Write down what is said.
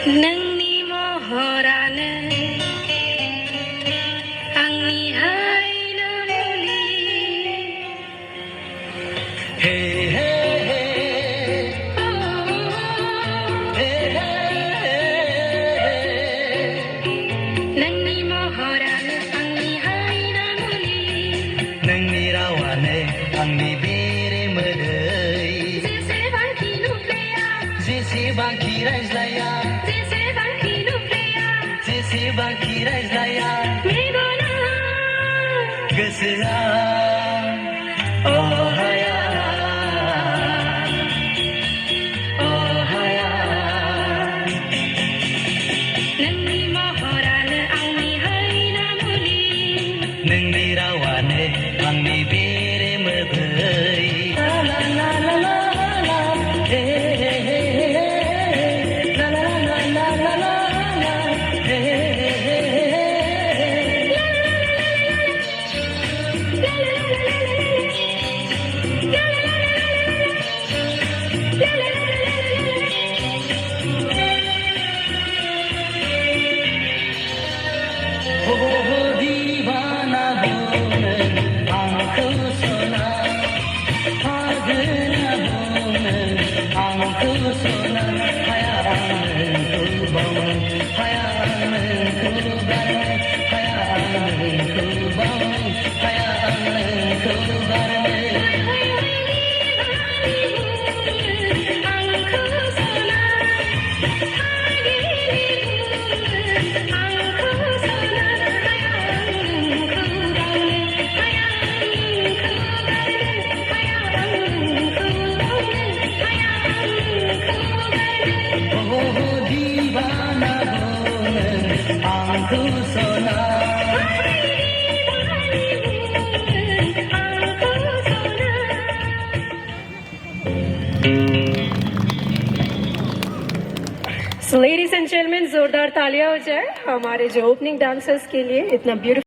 नोंनि महरानो आंनि हायना मुलि हे हे हे हे नोंनि महरानो आंनि हायना मुलि नोंनि रावानो आंनि बेरे मोदै जेसेबांखि नुफ्लेया जेसेबांखि रायज्लाया जेसेबांखि नुफ्लेया जेसेबांखि रायज्लाया मेगना गोसोआ अ हाया अ हाया नोंनि महरानो आंनि हायना मुलि नोंनि रावानो आंनि बेरे मोदै ला ला ला ला ला ला हे हे हे हे ला ला ला ला ला ला ला हे हे हे हे हो दीवाना हो नों आंखौ सना हागोना हो नों आंखौ सना हाया नोंखौ बावनो हाया नोंखौ गारनो हाया नोंखौ बावनो हाया नोंखौ गारनो हो दीवाना हो नों आंखौ सना So ladies and gentlemen, जोरदार तालियां हो जाए हमारे जो ओपनिंग डांसर्स के लिए इतना ब्यूटीफुल